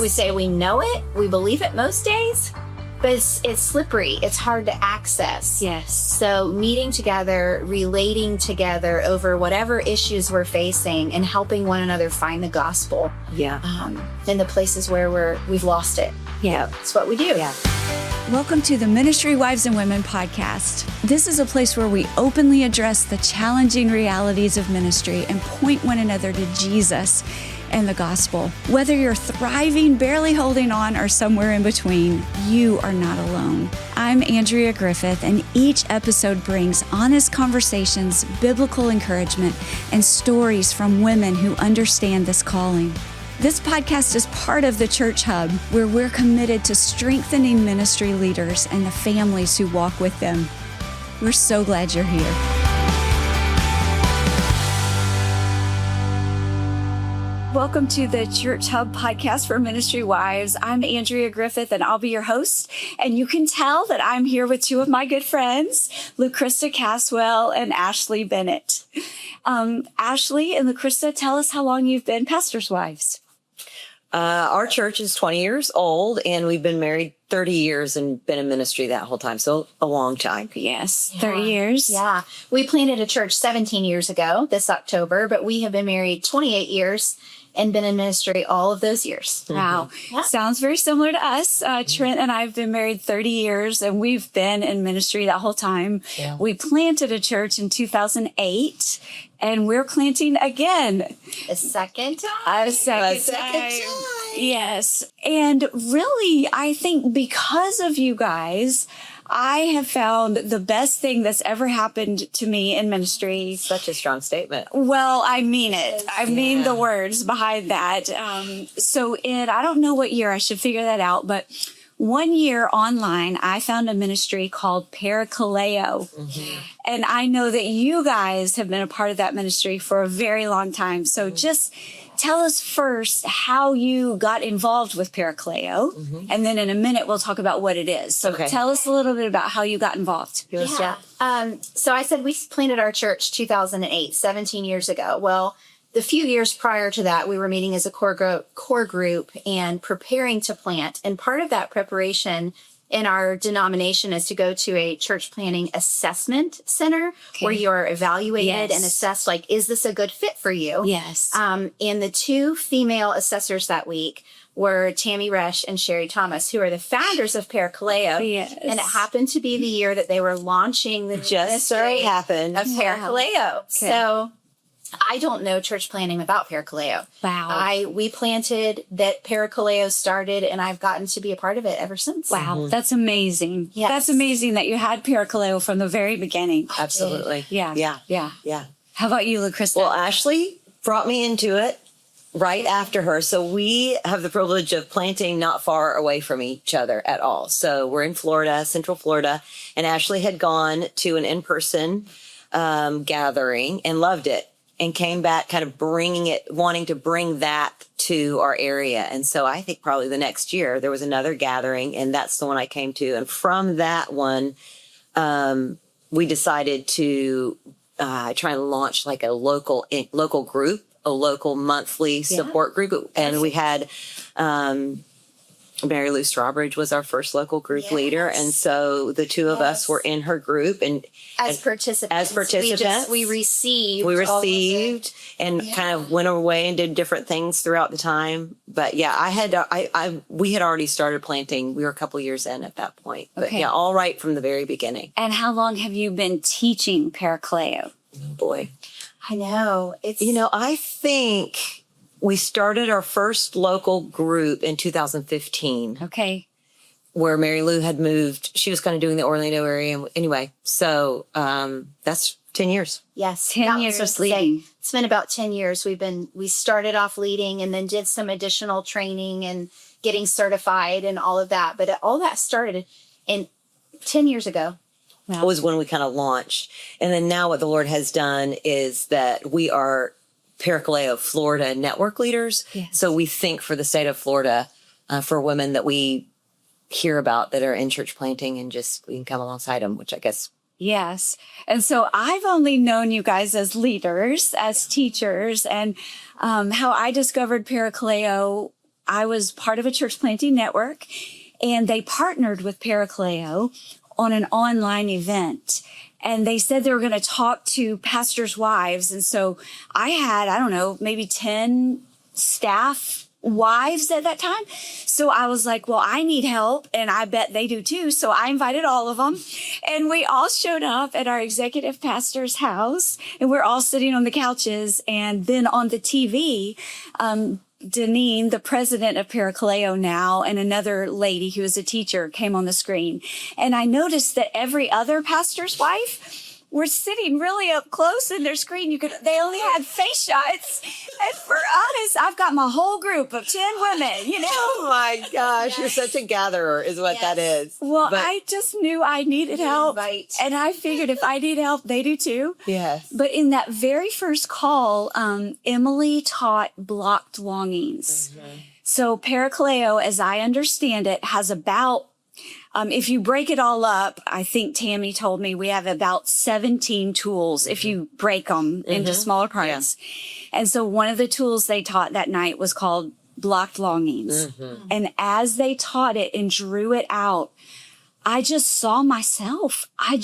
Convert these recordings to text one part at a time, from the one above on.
We say we know it, we believe it most days, but it's slippery. It's hard to access. Yes. So meeting together, relating together over whatever issues we're facing and helping one another find the gospel. Yeah. In the places where we've lost it. Yeah. That's what we do. Yeah. Welcome to the Ministry Wives and Women podcast. This is a place where we openly address the challenging realities of ministry and point one another to Jesus and the gospel. Whether you're thriving, barely holding on, or somewhere in between, you are not alone. I'm Andrea Griffith, and each episode brings honest conversations, biblical encouragement, and stories from women who understand this calling. This podcast is part of the Church Hub, where we're committed to strengthening ministry leaders and the families who walk with them. We're so glad you're here. Welcome to the Church Hub podcast for Ministry Wives. I'm Andrea Griffith, and I'll be your host. And you can tell that I'm here with two of my good friends, Luchrysta Caswell and Ashley Bennett. Ashley and Luchrysta, tell us how long you've been pastors' wives. Our church is 20 years old, and we've been married 30 years and been in ministry that whole time. So a long time. Yes, 30 years. Yeah. We planted a church 17 years ago this October, but we have been married 28 years and been in ministry all of those years. Wow. Yeah. Sounds very similar to us. Trent and I have been married 30 years, and we've been in ministry that whole time. Yeah. We planted a church in 2008, and we're planting again. A second time. A second time. Yes. And really, I think because of you guys, I have found the best thing that's ever happened to me in ministry. Such a strong statement. Well, I mean it. I mean the words behind that. So I don't know what year, I should figure that out, but 1 year online, I found a ministry called Parakaleo. Mm-hmm. And I know that you guys have been a part of that ministry for a very long time. So just tell us first how you got involved with Parakaleo. Mm-hmm. And then in a minute, we'll talk about what it is. So tell us a little bit about how you got involved. Yeah. So I said we planted our church 2008, 17 years ago. Well, the few years prior to that, we were meeting as a core group and preparing to plant. And part of that preparation in our denomination is to go to a church planting assessment center where you're evaluated and assessed, like, is this a good fit for you? Yes. And the two female assessors that week were Tammy Resch and Sherry Thomas, who are the founders of Parakaleo. Yes. And it happened to be the year that they were launching the Just so it happened. of Parakaleo. Okay. So I don't know church planting without Parakaleo. Wow. We planted that Parakaleo started, and I've gotten to be a part of it ever since. Wow. Mm-hmm. That's amazing. Yes. That's amazing that you had Parakaleo from the very beginning. Absolutely. Yeah. Yeah. How about you, Luchrysta? Well, Ashley brought me into it right after her. So we have the privilege of planting not far away from each other at all. So we're in Florida, Central Florida, and Ashley had gone to an in-person gathering and loved it, and came back kind of wanting to bring that to our area. And so I think probably the next year there was another gathering, and that's the one I came to. And from that one, we decided to try and launch like a local group, a local monthly support group. And we had Mary Lou Strawbridge was our first local group leader. And so the two of us were in her group and as participants, we received and kind of went away and did different things throughout the time. But we had already started planting. We were a couple years in at that point, but all right from the very beginning. And how long have you been teaching Parakaleo? Oh boy, I know I think we started our first local group in 2015. Okay. Where Mary Lou had moved. She was kind of doing the Orlando area. Anyway, so that's 10 years. Yes. 10 years leading. It's been about 10 years. We started off leading and then did some additional training and getting certified and all of that. But all that started in 10 years ago. Wow. That was when we kind of launched. And then now what the Lord has done is that we are Parakaleo Florida network leaders. Yes. So we think for the state of Florida, for women that we hear about that are in church planting, and just we can come alongside them, which I guess. Yes. And so I've only known you guys as leaders, as teachers, and how I discovered Parakaleo I was part of a church planting network, and they partnered with Parakaleo on an online event. And they said they were going to talk to pastors' wives. And so I had, I don't know, maybe 10 staff wives at that time. So I was like, well, I need help, and I bet they do too. So I invited all of them, and we all showed up at our executive pastor's house, and we're all sitting on the couches. And then on the TV, Deneen, the president of Parakaleo now, and another lady who is a teacher came on the screen. And I noticed that every other pastor's wife were sitting really up close in their screen. They only had face shots. And for us, I've got my whole group of 10 women, Oh my gosh, you're such a gatherer is what that is. Well, I just knew I needed help. And I figured if I need help, they do too. Yes. But in that very first call, Emily taught blocked longings. So Parakaleo, as I understand it, has about, if you break it all up, I think Tammy told me we have about 17 tools if you break them into smaller parts. And so one of the tools they taught that night was called blocked longings. And as they taught it and drew it out, I just saw myself. I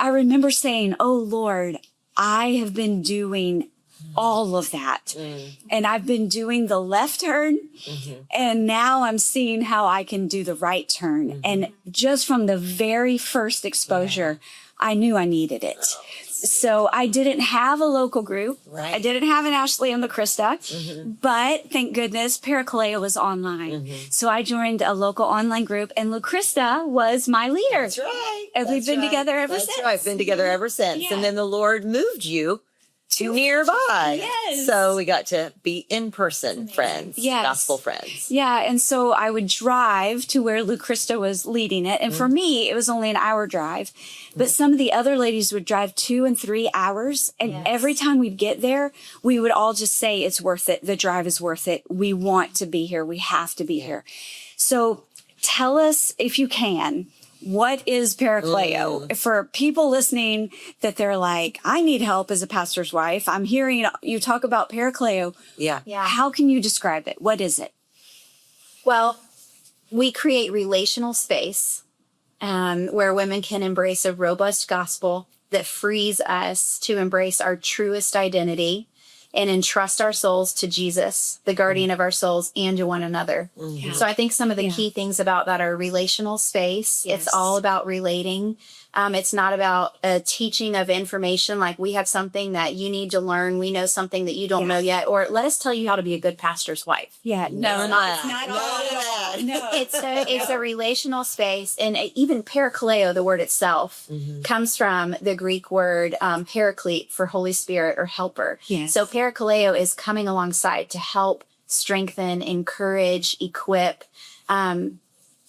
remember saying, oh Lord, I have been doing all of that. And I've been doing the left turn, and now I'm seeing how I can do the right turn. And just from the very first exposure, I knew I needed it. So I didn't have a local group. I didn't have an Ashley and Luchrysta, but thank goodness Parakaleo was online. So I joined a local online group, and Luchrysta was my leader. That's right. And we've been together ever since. That's right. Been together ever since. Yeah. And then the Lord moved you to nearby. Yes. So we got to be in-person friends, Yes. gospel friends. Yeah, and so I would drive to where Luchrysta was leading it. And for me, it was only an hour drive. But some of the other ladies would drive 2 and 3 hours. And every time we'd get there, we would all just say, it's worth it. The drive is worth it. We want to be here. We have to be here. So tell us, if you can, what is Parakaleo? For people listening that they're like, I need help as a pastor's wife. I'm hearing you talk about Parakaleo. Yeah. How can you describe it? What is it? Well, we create relational space where women can embrace a robust gospel that frees us to embrace our truest identity and entrust our souls to Jesus, the guardian of our souls, and to one another. So I think some of the key things about that are relational space. It's all about relating. It's not about a teaching of information, like we have something that you need to learn. We know something that you don't know yet, or let us tell you how to be a good pastor's wife. Yeah, no, Not all. No. It's a relational space. And even Parakaleo, the word itself, comes from the Greek word paraclete for Holy Spirit or helper. Yes. So Parakaleo is coming alongside to help, strengthen, encourage, equip.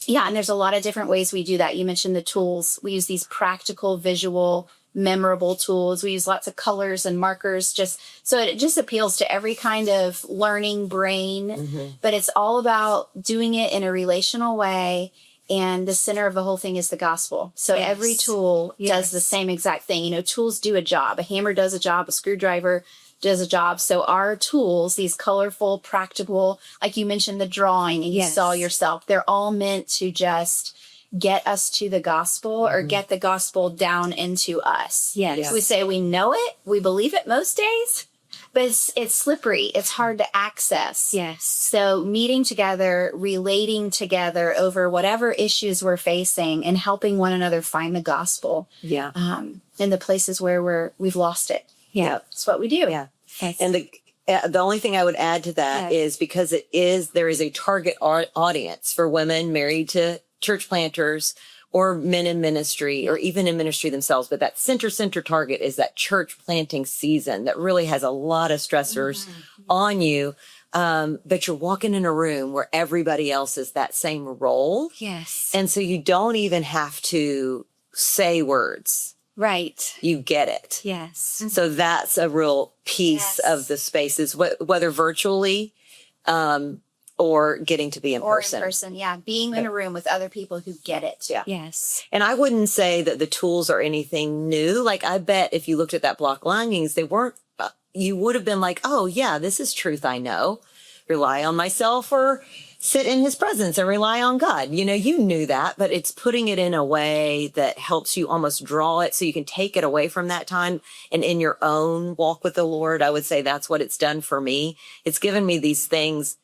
Yeah, and there's a lot of different ways we do that. You mentioned the tools. We use these practical, visual, memorable tools. We use lots of colors and markers, so it just appeals to every kind of learning brain. But it's all about doing it in a relational way. And the center of the whole thing is the gospel. So every tool does the same exact thing. You know, tools do a job. A hammer does a job. A screwdriver does a job. So our tools, these colorful, practical, like you mentioned, the drawing and you saw yourself, they're all meant to just get us to the gospel or get the gospel down into us. We say we know it, we believe it most days, but it's slippery. It's hard to access. So meeting together, relating together over whatever issues we're facing and helping one another find the gospel in the places where we've lost it. That's what we do. And the only thing I would add to that is because there is a target audience for women married to church planters or men in ministry or even in ministry themselves. But that center target is that church planting season that really has a lot of stressors on you. But you're walking in a room where everybody else is that same role. And so you don't even have to say words. You get it. So that's a real piece of the spaces, whether virtually or getting to be in person. Or in person, being in a room with other people who get it. And I wouldn't say that the tools are anything new. Like, I bet if you looked at that block longings, they weren't, you would have been like, oh yeah, this is truth I know. rely on myself or sit in his presence and rely on God. You knew that, but it's putting it in a way that helps you almost draw it so you can take it away from that time. And in your own walk with the Lord, I would say that's what it's done for me. It's given me these things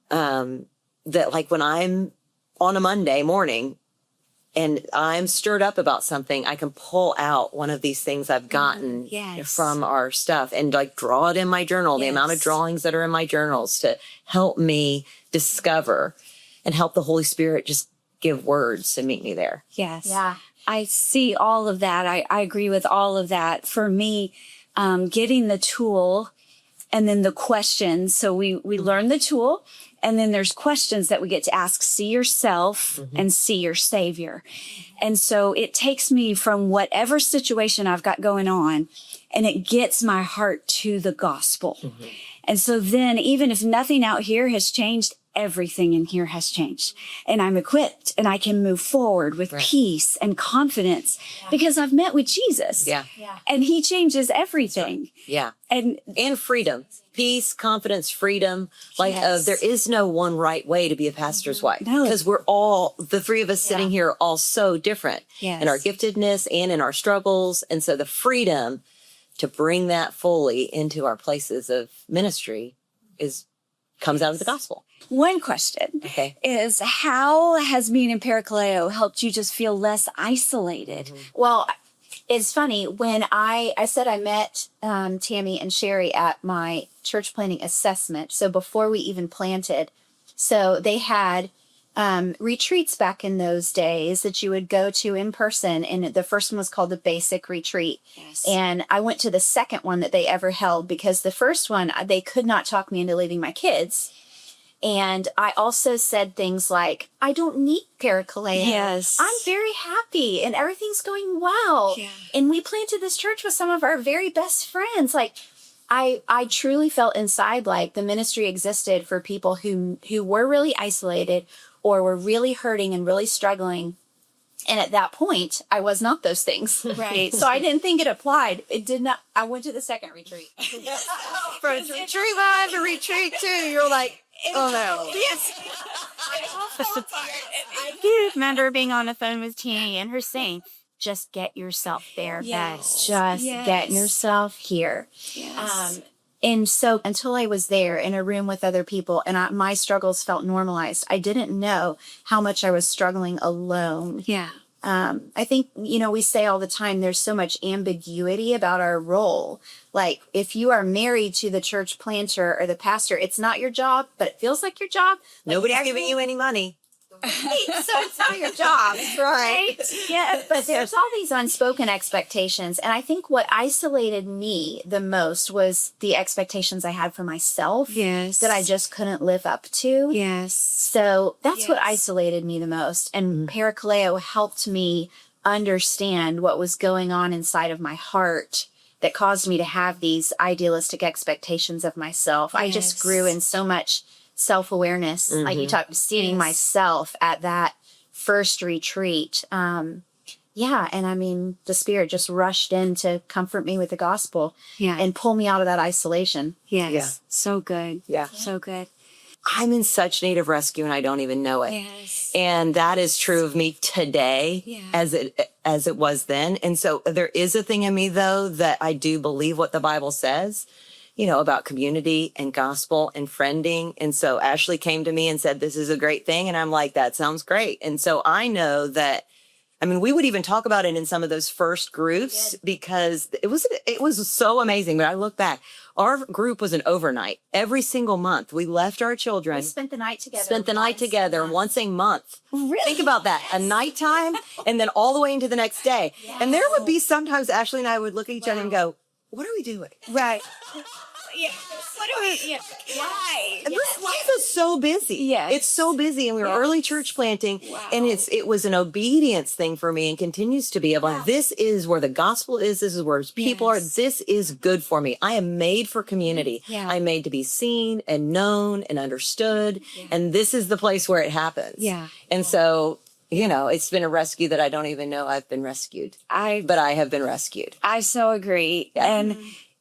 that, like, when I'm on a Monday morning and I'm stirred up about something, I can pull out one of these things I've gotten from our stuff and like draw it in my journal, the amount of drawings that are in my journals to help me discover and help the Holy Spirit just give words to meet me there. Yes. Yeah. I see all of that. I agree with all of that. For me, getting the tool and then the questions. So we learn the tool, and then there's questions that we get to ask. See yourself and see your Savior. And so it takes me from whatever situation I've got going on, and it gets my heart to the gospel. And so then, even if nothing out here has changed, everything in here has changed. And I'm equipped and I can move forward with peace and confidence because I've met with Jesus. Yeah. And he changes everything. Yeah. And freedom, peace, confidence, freedom. Like there is no one right way to be a pastor's wife. No. Because we're all, the three of us sitting here are all so different in our giftedness and in our struggles. And so the freedom to bring that fully into our places of ministry comes out of the gospel. One question is, how has being in Parakaleo helped you just feel less isolated? Well, it's funny, when I said I met Tammy and Sherry at my church planting assessment. So before we even planted, so they had retreats back in those days that you would go to in person. And the first one was called the Basic Retreat. Yes. And I went to the second one that they ever held because the first one, they could not talk me into leaving my kids. And I also said things like, I don't need Parakaleo. Yes. I'm very happy and everything's going well. Yeah. And we planted this church with some of our very best friends. Like, I truly felt inside like the ministry existed for people who were really isolated or were really hurting and really struggling. And at that point, I was not those things. Right. So I didn't think it applied. It did not. I went to the second retreat. From retreat one to retreat two, you're like, oh no. Yes. I do remember being on the phone with Tammy and her saying, just get yourself there, Yes. Beth. Just get yourself here. Yes. And so until I was there in a room with other people and my struggles felt normalized, I didn't know how much I was struggling alone. Yeah. I think, we say all the time, there's so much ambiguity about our role. Like, if you are married to the church planter or the pastor, it's not your job, but it feels like your job. Like, Nobody's giving you any money. so it's not your job. Right. Yeah, but there's all these unspoken expectations. And I think what isolated me the most was the expectations I had for myself Yes. that I just couldn't live up to. Yes. So that's what Yes. isolated me the most. And Parakaleo helped me understand what was going on inside of my heart that caused me to have these idealistic expectations of myself. I just Yes. grew in so much self-awareness. Like you talked, seeing myself at that first retreat. Yeah. And I mean, the Spirit just rushed in to comfort me with the gospel Yeah. and pull me out of that isolation. Yes. Yeah. So good. Yeah. So good. I'm in such need of rescue and I don't even know it. Yes. And that is true of me today as it was then. And so there is a thing in me though that I do believe what the Bible says, about community and gospel and friending. And so Ashley came to me and said, this is a great thing. And I'm like, that sounds great. And so I know that, we would even talk about it in some of those first groups because it was so amazing. But I look back, our group was an overnight every single month. We left our children. We spent the night together. Once a month. Really? Think about that. A nighttime and then all the way into the next day. And there would be sometimes Ashley and I would look at each other and go, what are we doing? Right. What do we, why? And this life is so busy. Yes. It's so busy. And we were early church planting. Wow. And it was an obedience thing for me and continues to be. Like, this is where the gospel is. This is where people are. This is good for me. I am made for community. Yeah. I'm made to be seen and known and understood. Yeah. And this is the place where it happens. Yeah. And so, it's been a rescue that I don't even know I've been rescued. But I have been rescued. I so agree. Yeah. And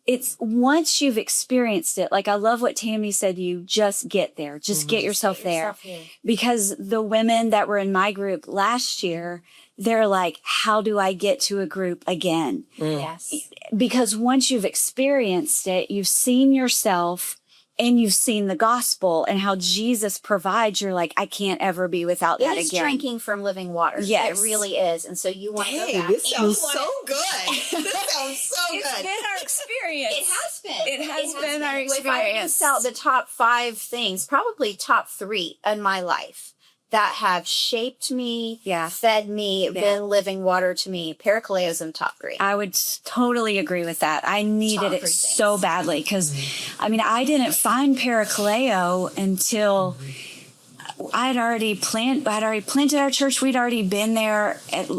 it's once you've experienced it, like I love what Tammy said, you just get there, just get yourself there. Because the women that were in my group last year, they're like, how do I get to a group again? Yes. Because once you've experienced it, you've seen yourself and you've seen the gospel and how Jesus provides. You're like, I can't ever be without that It's again. drinking from living water. Yes. It really is. And so you want to go Hey, back. this and sounds you wanna- so good. This sounds so It's good. been our experience. It has been. It has been our If I experience. list out the top 5 things, probably top 3 in my life that have shaped me, fed me, been living water to me, Parakaleo is in top 3. I would totally agree with that. I needed Top it 3 so things. badly because, I mean, I didn't find Parakaleo until I'd already planted our church. We'd already been there at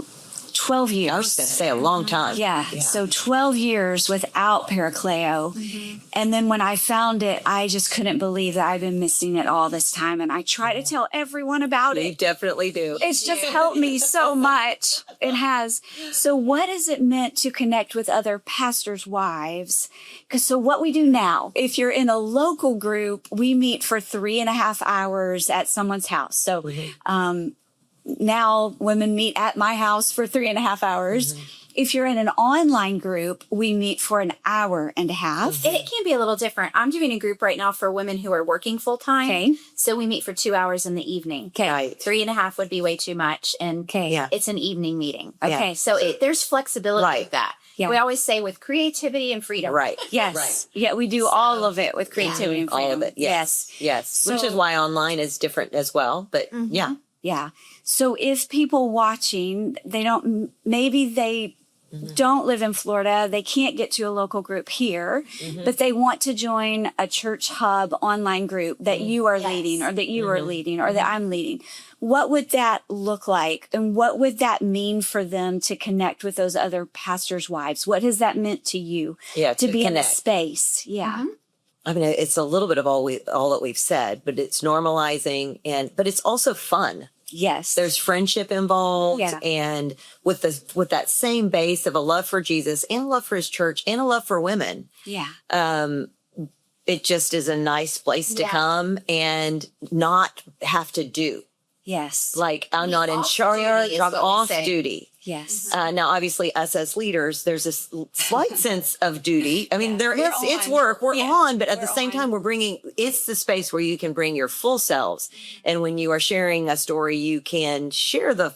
12 years. I was going to say a long time. Yeah. So 12 years without Parakaleo. And then when I found it, I just couldn't believe that I've been missing it all this time. And I try to tell everyone about You it. definitely do. It's just helped me so much. It has. So what has it meant to connect with other pastors' wives? Because so what we do now, if you're in a local group, we meet for 3.5 hours at someone's house. So, now women meet at my house for 3.5 hours. If you're in an online group, we meet for 1.5 hours. It can be a little different. I'm doing a group right now for women who are working full time. Okay. So we meet for 2 hours in the evening. Okay. Right. 3.5 would be way too much. And Yeah. it's an evening meeting. Yeah. Okay. So there's flexibility Right. with that. Yeah. We always say with creativity and freedom. Right. Yes. Right. Yeah, we do all of it with creativity and freedom. All of it. Yes. Yes. Which is why online is different as well. But yeah. Yeah. So if people watching, maybe they don't live in Florida, they can't get to a local group here, but they want to join a church hub online group that you are leading or that you are leading or that I'm leading. What would that look like? And what would that mean for them to connect with those other pastors' wives? What has that meant to you? Yeah, to to be in a connect. space. Yeah. I mean, it's a little bit of all that we've said, but it's normalizing but it's also fun. Yes. There's friendship involved, Yeah. and with that same base of a love for Jesus and a love for his church and a love for women. Yeah. It just is a nice place to Yeah. come and not have to do. Yes. Like, I'm not in off charge, duty is I'm what we off say. duty. Yes. Now, obviously, us as leaders, there's this slight sense of duty. I mean, it's on. work, we're Yeah. on, but at the same on. time, it's the space where you can bring your full selves. And when you are sharing a story, you can share the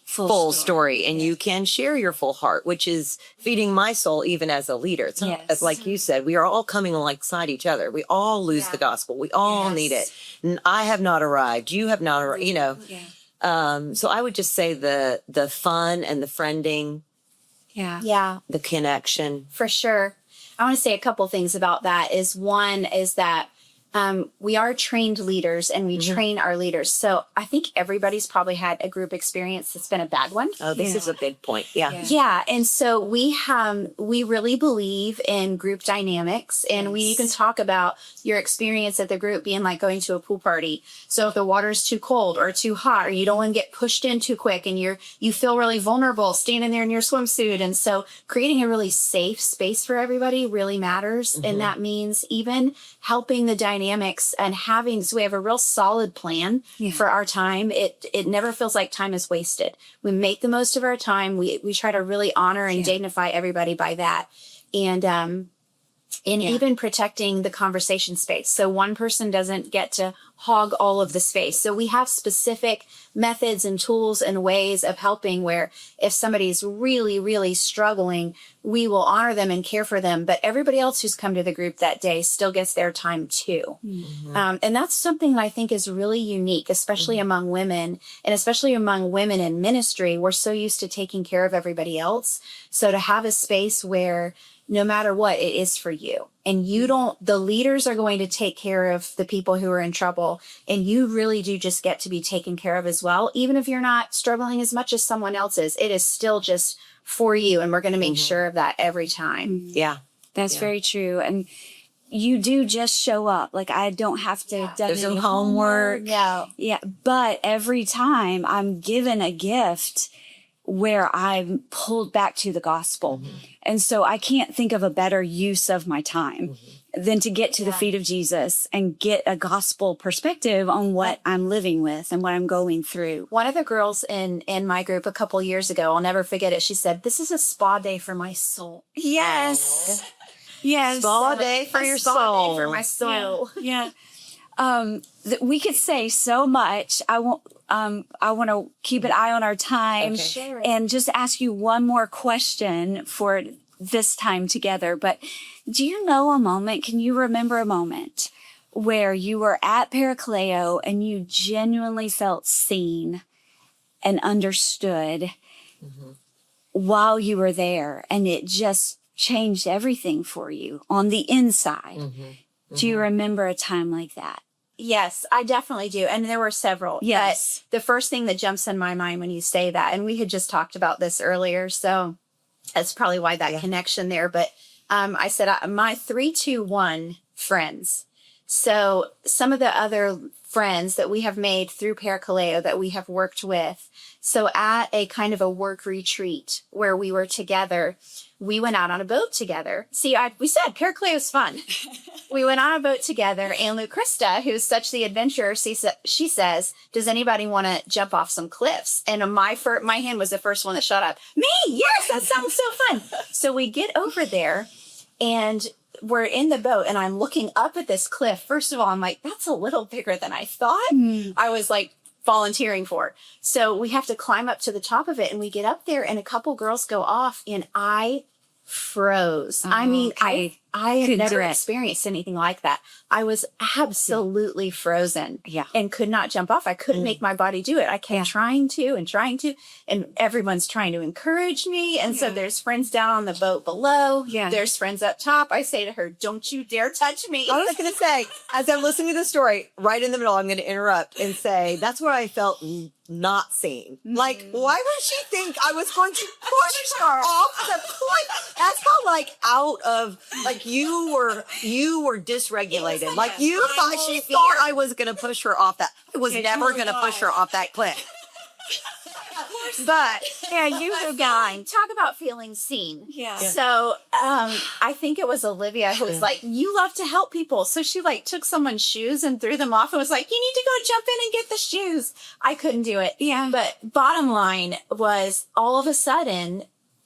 full story and you can share your full heart, which is feeding my soul even as a leader. It's not, Yes. like you said, we are all coming alongside each other. We all lose the gospel. We all need it. And I have not arrived. You have not arrived, Yeah. so I would just say the fun and the friending, Yeah. Yeah. the connection. For sure. I want to say a couple things about that. One is that we are trained leaders and we train our leaders. So I think everybody's probably had a group experience that's been a bad one. Oh, this is a big point. Yeah. Yeah. And so we really believe in group dynamics, and we can talk about your experience at the group being like going to a pool party. So if the water's too cold or too hot, or you don't want to get pushed in too quick and you feel really vulnerable standing there in your swimsuit. And so creating a really safe space for everybody really matters. And that means even helping the dynamics and so we have a real solid plan for our time. It never feels like time is wasted. We make the most of our time. We try to really honor and dignify everybody by that. And even protecting the conversation space. So one person doesn't get to hog all of the space. So we have specific methods and tools and ways of helping where if somebody's really, really struggling, we will honor them and care for them. But everybody else who's come to the group that day still gets their time too. And that's something that I think is really unique, especially among women and especially among women in ministry. We're so used to taking care of everybody else. So to have a space where no matter what, it is for you. And the leaders are going to take care of the people who are in trouble. And you really do just get to be taken care of as well. Even if you're not struggling as much as someone else is, it is still just for you. And we're going to make sure of that every time. Yeah. That's very true. And you do just show up. Like, I don't have to do There's any no homework. Yeah. Yeah. But every time I'm given a gift, where I'm pulled back to the gospel. And so I can't think of a better use of my time than to get to the feet of Jesus and get a gospel perspective on what I'm living with and what I'm going through. One of the girls in my group a couple years ago, I'll never forget it. She said, "This is a spa day for my soul." Yes. Yes. Spa day for your Spa soul. day for my soul. Yeah. We could say so much. I want to keep an eye on our time and just ask you one more question for this time together. But do you know a moment? Can you remember a moment where you were at Parakaleo and you genuinely felt seen and understood while you were there, and it just changed everything for you on the inside? Do you remember a time like that? Yes, I definitely do. And there were several. Yes. But the first thing that jumps in my mind when you say that, and we had just talked about this earlier, so that's probably why that connection there. But I said my 3-2-1 friends. So some of the other friends that we have made through Parakaleo that we have worked with. So at a kind of a work retreat where we were together, we went out on a boat together. See, we said Parakaleo is fun. We went on a boat together, and Luchrysta, who's such the adventurer, she says, "Does anybody want to jump off some cliffs?" And my hand was the first one that shot up. Me, yes, that sounds so fun. So we get over there, and we're in the boat, and I'm looking up at this cliff. First of all, I'm like, that's a little bigger than I thought. I was like volunteering for. So we have to climb up to the top of it, and we get up there, and a couple girls go off, and I froze. I mean, I had never experienced anything like that. I was absolutely frozen and could not jump off. I couldn't make my body do it. I kept trying to, and everyone's trying to encourage me. And so there's friends down on the boat below. There's friends up top. I say to her, "Don't you dare touch me." I was going to say, as I'm listening to the story, right in the middle, I'm going to interrupt and say, that's where I felt not seen. Like, why would she think I was going to push her off the cliff? That's how, like, out of, like, you were dysregulated. Like, you thought she thought I was going to push her off that. I was never going to push her off that cliff. But you were going. Talk about feeling seen. So I think it was Olivia who was like, "You love to help people." So she like took someone's shoes and threw them off and was like, "You need to go jump in and get the shoes." I couldn't do it. But bottom line was, all of a sudden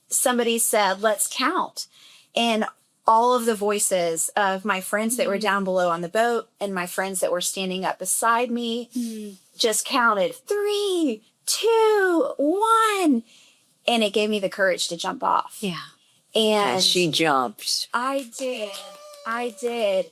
somebody said, "Let's count." And all of the voices of my friends that were down below on the boat and my friends that were standing up beside me just counted 3, 2, 1. And it gave me the courage to jump off. And she jumped. I did.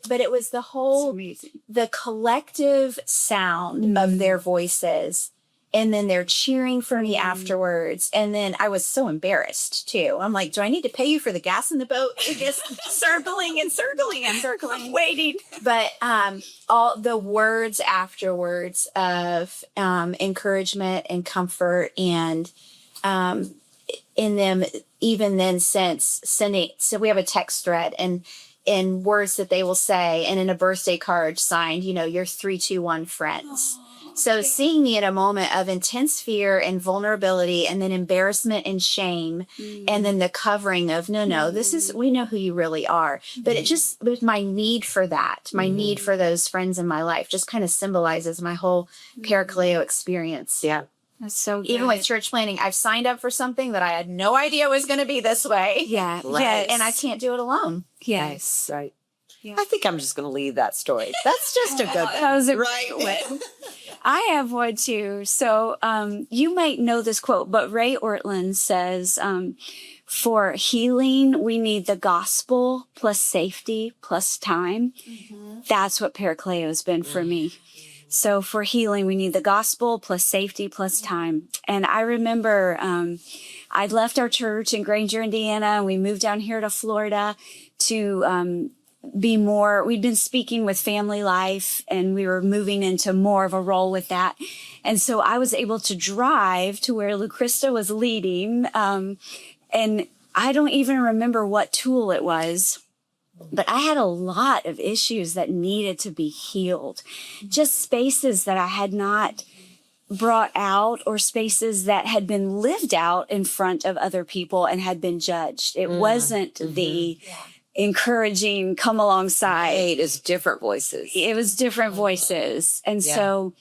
But it was the collective sound of their voices. And then they're cheering for me afterwards. And then I was so embarrassed too. I'm like, do I need to pay you for the gas in the boat? Just circling and waiting. But all the words afterwards of encouragement and comfort, and in them, even then, since sending. So we have a text thread, and in words that they will say, and in a birthday card signed, your 3-2-1 friends. So seeing me in a moment of intense fear and vulnerability, and then embarrassment and shame, and then the covering of, no, we know who you really are. But it was my need for that, my need for those friends in my life, just kind of symbolizes my whole Parakaleo experience. That's so good. Even with church planning, I've signed up for something that I had no idea was going to be this way. And I can't do it alone. Nice. Right. I think I'm just going to leave that story. That's just a good one. That was a great one. I have one too. So you might know this quote, but Ray Ortlund says, for healing, we need the gospel plus safety plus time. That's what Parakaleo has been for me. So for healing, we need the gospel plus safety plus time. And I remember I'd left our church in Granger, Indiana, and we moved down here to Florida to we'd been speaking with family life, and we were moving into more of a role with that. And so I was able to drive to where Luchrysta was leading. And I don't even remember what tool it was, but I had a lot of issues that needed to be healed. Just spaces that I had not brought out or spaces that had been lived out in front of other people and had been judged. It wasn't the encouraging, come alongside. It is different voices. It was different voices. And so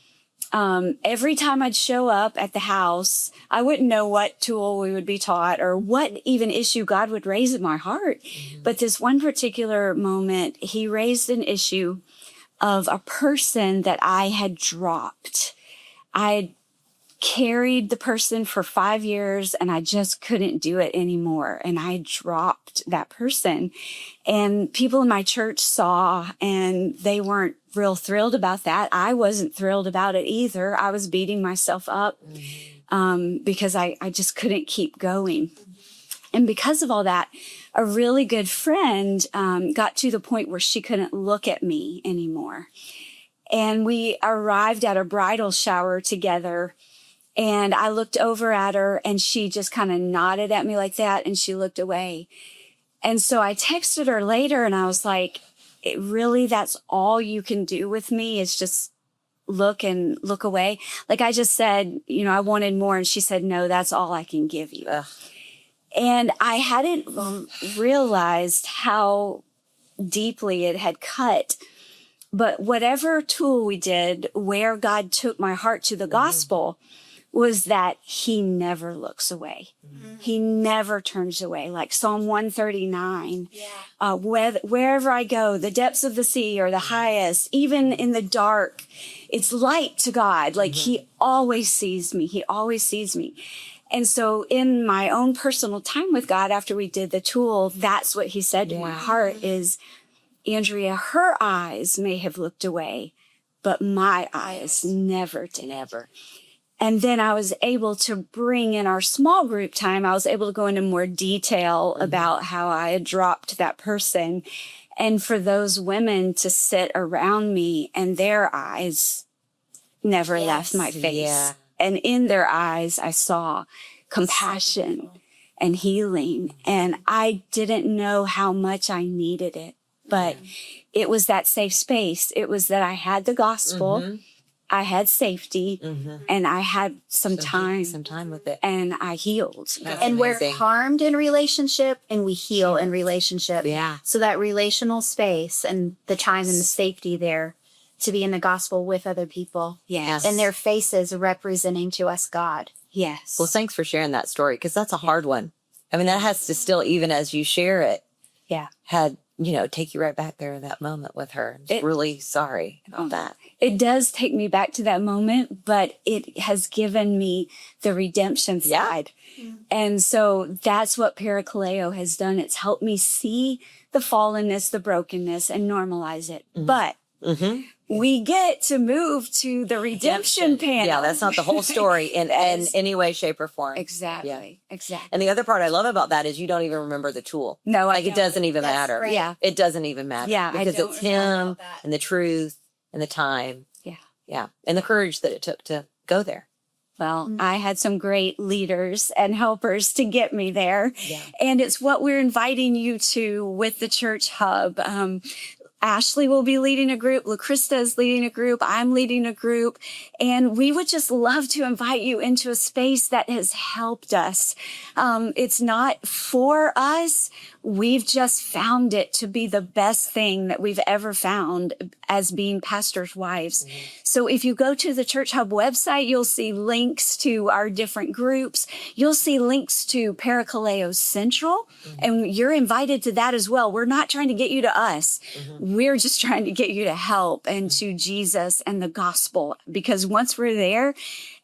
every time I'd show up at the house, I wouldn't know what tool we would be taught or what even issue God would raise in my heart. But this one particular moment, he raised an issue of a person that I had dropped. I carried the person for 5 years and I just couldn't do it anymore. And I dropped that person. And people in my church saw, and they weren't real thrilled about that. I wasn't thrilled about it either. I was beating myself up because I just couldn't keep going. And because of all that, a really good friend got to the point where she couldn't look at me anymore. And we arrived at a bridal shower together. And I looked over at her and she just kind of nodded at me like that. And she looked away. And so I texted her later and I was like, really, that's all you can do with me is just look away. Like I just said, I wanted more. And she said, no, that's all I can give you. Ugh. And I hadn't realized how deeply it had cut. But whatever tool we did, where God took my heart to the gospel, was that he never looks away. He never turns away. Like Psalm 139, wherever I go, the depths of the sea or the highest, even in the dark, it's light to God. Like he always sees me. He always sees me. And so in my own personal time with God, after we did the tool, that's what he said to my heart is, Andrea, her eyes may have looked away, but my eyes never did. Never. And then I was able to bring in our small group time, I was able to go into more detail about how I had dropped that person. And for those women to sit around me and their eyes never left my face. Yeah. And in their eyes, I saw compassion and healing. And I didn't know how much I needed it, but it was that safe space. It was that I had the gospel. I had safety and I had some time with it. And I healed. That's And amazing. we're harmed in relationship and we heal in relationship. Yeah. So that relational space and the time and the safety there to be in the gospel with other people. Yes. And their faces representing to us God. Yes. Well, thanks for sharing that story because that's a hard one. I mean, that has to still, even as you share it, had, take you right back there in that moment with her. I'm really sorry about that. It does take me back to that moment, but it has given me the redemption side. And so that's what Parakaleo has done. It's helped me see the fallenness, the brokenness, and normalize it. But we get to move to the redemption panel. Yeah, that's not the whole story in any way, shape, or form. Exactly. Yeah. Exactly. And the other part I love about that is you don't even remember the tool. No, Like it doesn't even matter. right. Yeah. It doesn't even matter. Yeah, I Because don't it's remember him about that. and the truth and the time. Yeah. Yeah. And the courage that it took to go there. Well, I had some great leaders and helpers to get me there. Yeah. And it's what we're inviting you to with the Church Hub. Ashley will be leading a group. Luchrysta is leading a group. I'm leading a group. And we would just love to invite you into a space that has helped us. It's not for us. We've just found it to be the best thing that we've ever found as being pastors' wives. So if you go to the Church Hub website, you'll see links to our different groups. You'll see links to Parakaleo Central, and you're invited to that as well. We're not trying to get you to us. We're just trying to get you to help and to Jesus and the gospel, because once we're there,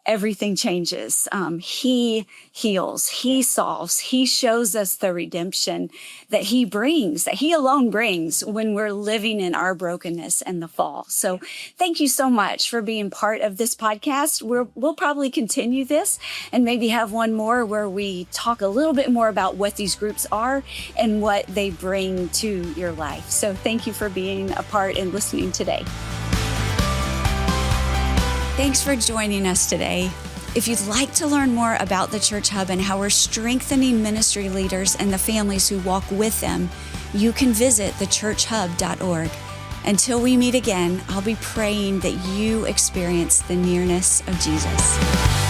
everything changes. He heals, he solves, he shows us the redemption that he brings, that he alone brings when we're living in our brokenness and the fall. So thank you so much for being part of this podcast. We'll probably continue this and maybe have one more where we talk a little bit more about what these groups are and what they bring to your life. So thank you for being a part and listening today. Thanks for joining us today. If you'd like to learn more about the Church Hub and how we're strengthening ministry leaders and the families who walk with them, you can visit thechurchhub.org. Until we meet again, I'll be praying that you experience the nearness of Jesus.